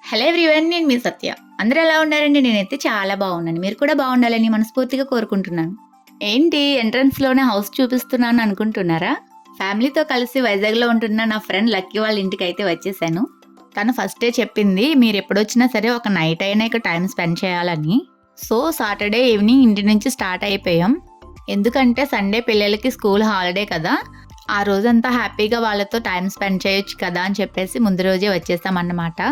Hello everyone, నేను మీ సత్య. అందరూ ఎలా ఉన్నారండి? నేనైతే చాలా బాగున్నాను. మీరు కూడా బాగుండాలని మనస్ఫూర్తిగా కోరుకుంటున్నాను. ఏంటి ఎంట్రన్స్లోనే హౌస్ చూపిస్తున్నాను అనుకుంటున్నారా? ఫ్యామిలీతో కలిసి వైజాగ్లో ఉంటున్న నా ఫ్రెండ్ లక్కీ వాళ్ళ ఇంటికి అయితే వచ్చేసాను. తను ఫస్టే చెప్పింది మీరు ఎప్పుడొచ్చినా సరే ఒక నైట్ అయినా ఇక్కడ టైం స్పెండ్ చేయాలని. సో సాటర్డే ఈవినింగ్ ఇంటి నుంచి స్టార్ట్ అయిపోయాం. ఎందుకంటే సండే పిల్లలకి స్కూల్ హాలిడే కదా, ఆ రోజంతా హ్యాపీగా వాళ్ళతో టైం స్పెండ్ చేయొచ్చు కదా అని చెప్పేసి ముందు రోజే వచ్చేసామన్నమాట.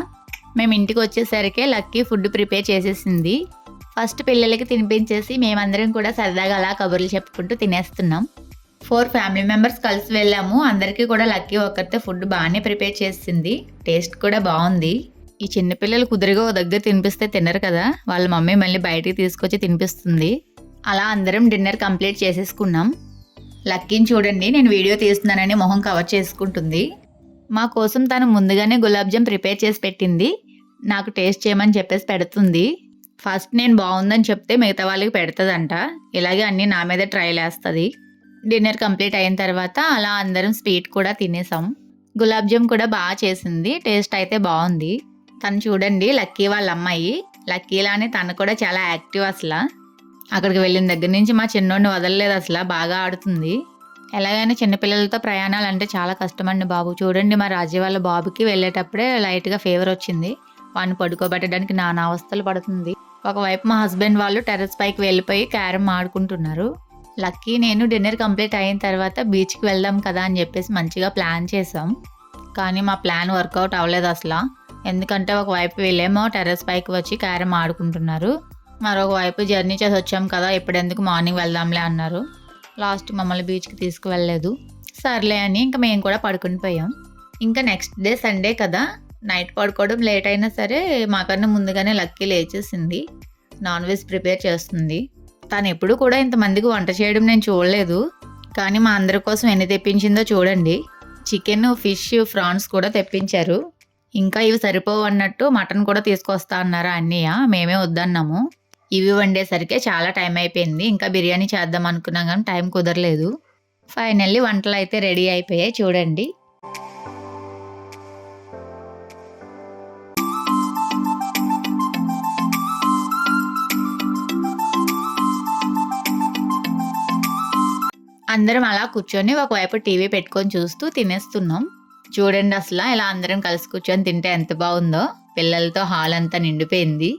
మేము ఇంటికి వచ్చేసరికి లక్కీ ఫుడ్ ప్రిపేర్ చేసేసింది. ఫస్ట్ పిల్లలకి తినిపించేసి మేమందరం కూడా సరదాగా అలా కబుర్లు చెప్పుకుంటూ తినేస్తున్నాం. 4 ఫ్యామిలీ మెంబర్స్ కలిసి వెళ్ళాము. అందరికీ కూడా లక్కీ ఒక్కరితే ఫుడ్ బాగానే ప్రిపేర్ చేసింది. టేస్ట్ కూడా బాగుంది. ఈ చిన్నపిల్లలు కుదురుగా ఓ దగ్గర తినిపిస్తే తినరు కదా, వాళ్ళ మమ్మీ మళ్ళీ బయటికి తీసుకొచ్చి తినిపిస్తుంది. అలా అందరం డిన్నర్ కంప్లీట్ చేసేసుకున్నాం. లక్కీని చూడండి, నేను వీడియో తీస్తున్నానని మొహం కవర్ చేసుకుంటుంది. మా కోసం తను ముందుగానే గులాబ్ జామ్ ప్రిపేర్ చేసి పెట్టింది. నాకు టేస్ట్ చేయమని చెప్పేసి పెడుతుంది. ఫస్ట్ నేను బాగుందని చెప్తే మిగతా వాళ్ళకి పెడుతుందంట. ఇలాగే అన్నీ నా మీద ట్రైల్ వేస్తుంది. డిన్నర్ కంప్లీట్ అయిన తర్వాత అలా అందరం స్వీట్ కూడా తినేసాం. గులాబ్ జామ్ కూడా బాగా చేసింది. టేస్ట్ అయితే బాగుంది. తను చూడండి లక్కీ వాళ్ళ అమ్మాయి. లక్కీలానే తను కూడా చాలా యాక్టివ్ అసలు. అక్కడికి వెళ్ళిన దగ్గర నుంచి మా చిన్నోడిని వదలలేదు అసలు, బాగా ఆడుతుంది. ఎలాగైనా చిన్నపిల్లలతో ప్రయాణాలు అంటే చాలా కష్టమండి బాబు. చూడండి మా రాజీ వాళ్ళ బాబుకి వెళ్ళేటప్పుడే లైట్గా ఫీవర్ వచ్చింది. వాడిని పడుకోబెట్టడానికి నానా అవస్థలు పడుతుంది. ఒకవైపు మా హస్బెండ్ వాళ్ళు టెర్రస్ పైకి వెళ్ళిపోయి క్యారమ్ ఆడుకుంటున్నారు. లక్కీ నేను డిన్నర్ కంప్లీట్ అయిన తర్వాత బీచ్కి వెళ్దాం కదా అని చెప్పేసి మంచిగా ప్లాన్ చేసాం. కానీ మా ప్లాన్ వర్కౌట్ అవ్వలేదు అసలు. ఎందుకంటే ఒకవైపు వీళ్ళేమో టెర్రస్ పైకి వచ్చి క్యారమ్ ఆడుకుంటున్నారు, మరొక వైపు జర్నీ చేసి వచ్చాం కదా ఇప్పుడెందుకు మార్నింగ్ వెళ్దాంలే అన్నారు. లాస్ట్ మమ్మల్ని బీచ్కి తీసుకువెళ్ళలేదు. సర్లే అని ఇంకా మేము కూడా పడుకుని పోయాం. ఇంకా నెక్స్ట్ డే సండే కదా, నైట్ పడుకోవడం లేట్ అయినా సరే మాకన్నా ముందుగానే లక్కీ లేచేసింది. నాన్ వెజ్ ప్రిపేర్ చేస్తుంది. తను ఎప్పుడు కూడా ఇంతమందికి వంట చేయడం నేను చూడలేదు. కానీ మా అందరి కోసం ఎన్ని తెప్పించిందో చూడండి. చికెన్, ఫిష్, ప్రాన్స్ కూడా తెప్పించారు. ఇంకా ఇవి సరిపోవు అన్నట్టు మటన్ కూడా తీసుకొస్తా అన్నారా అన్నయ్య. మేమే వద్దన్నాము. ఇవి వండేసరికి చాలా టైం అయిపోయింది. ఇంకా బిర్యానీ చేద్దాం అనుకున్నాం కానీ టైం కుదరలేదు. ఫైనల్లీ వంటలు అయితే రెడీ అయిపోయాయి చూడండి. అందరం అలా కూర్చొని ఒకవైపు టీవీ పెట్టుకొని చూస్తూ తినేస్తున్నాం. చూడండి అసలు ఇలా అందరం కలిసి కూర్చొని తింటే ఎంత బాగుందో. పిల్లలతో హాల్ అంతా నిండిపోయింది.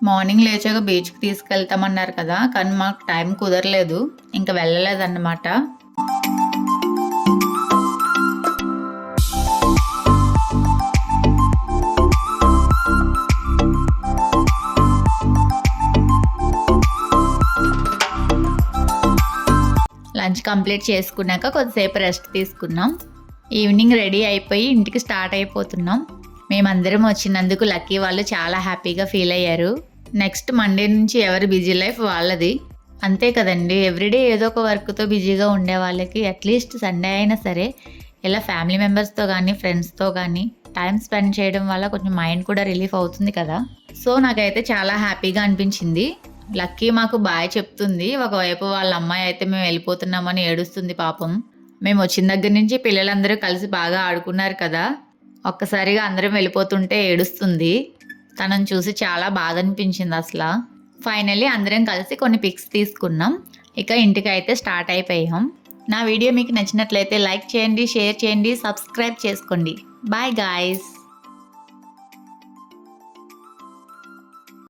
మార్నింగ్ లేచాక బీచ్కి తీసుకెళ్తామన్నారు కదా, కానీ మాకు టైం కుదరలేదు, ఇంకా వెళ్ళలేదన్నమాట. లంచ్ కంప్లీట్ చేసుకున్నాక కొద్దిసేపు రెస్ట్ తీసుకున్నాం. ఈవినింగ్ రెడీ అయిపోయి ఇంటికి స్టార్ట్ అయిపోతున్నాం. మేమందరం వచ్చినందుకు లక్కీ వాళ్ళు చాలా హ్యాపీగా ఫీల్ అయ్యారు. నెక్స్ట్ మండే నుంచి ఎవరి బిజీ లైఫ్ వాళ్ళది, అంతే కదండి. ఎవ్రీడే ఏదో ఒక వర్క్తో బిజీగా ఉండే వాళ్ళకి అట్లీస్ట్ సండే అయినా సరే ఇలా ఫ్యామిలీ మెంబర్స్తో కానీ ఫ్రెండ్స్తో కానీ టైం స్పెండ్ చేయడం వల్ల కొంచెం మైండ్ కూడా రిలీఫ్ అవుతుంది కదా. సో నాకైతే చాలా హ్యాపీగా అనిపించింది. లక్కీ మాకు బాయ్ చెప్తుంది. ఒకవైపు వాళ్ళ అమ్మాయి అయితే మేము వెళ్ళిపోతున్నామని ఏడుస్తుంది పాపం. మేము వచ్చిన దగ్గర నుంచి పిల్లలందరూ కలిసి బాగా ఆడుకున్నారు కదా, ఒక్కసారిగా అందరం వెళ్ళిపోతుంటే ఏడుస్తుంది. తనని చూసి చాలా బాధ అనిపించింది అసలు. ఫైనల్లీ అందరం కలిసి కొన్ని పిక్స్ తీసుకున్నాం. ఇక ఇంటికి అయితే స్టార్ట్ అయిపోయాం. నా వీడియో మీకు నచ్చినట్లయితే లైక్ చేయండి, షేర్ చేయండి, సబ్స్క్రైబ్ చేసుకోండి. Bye guys.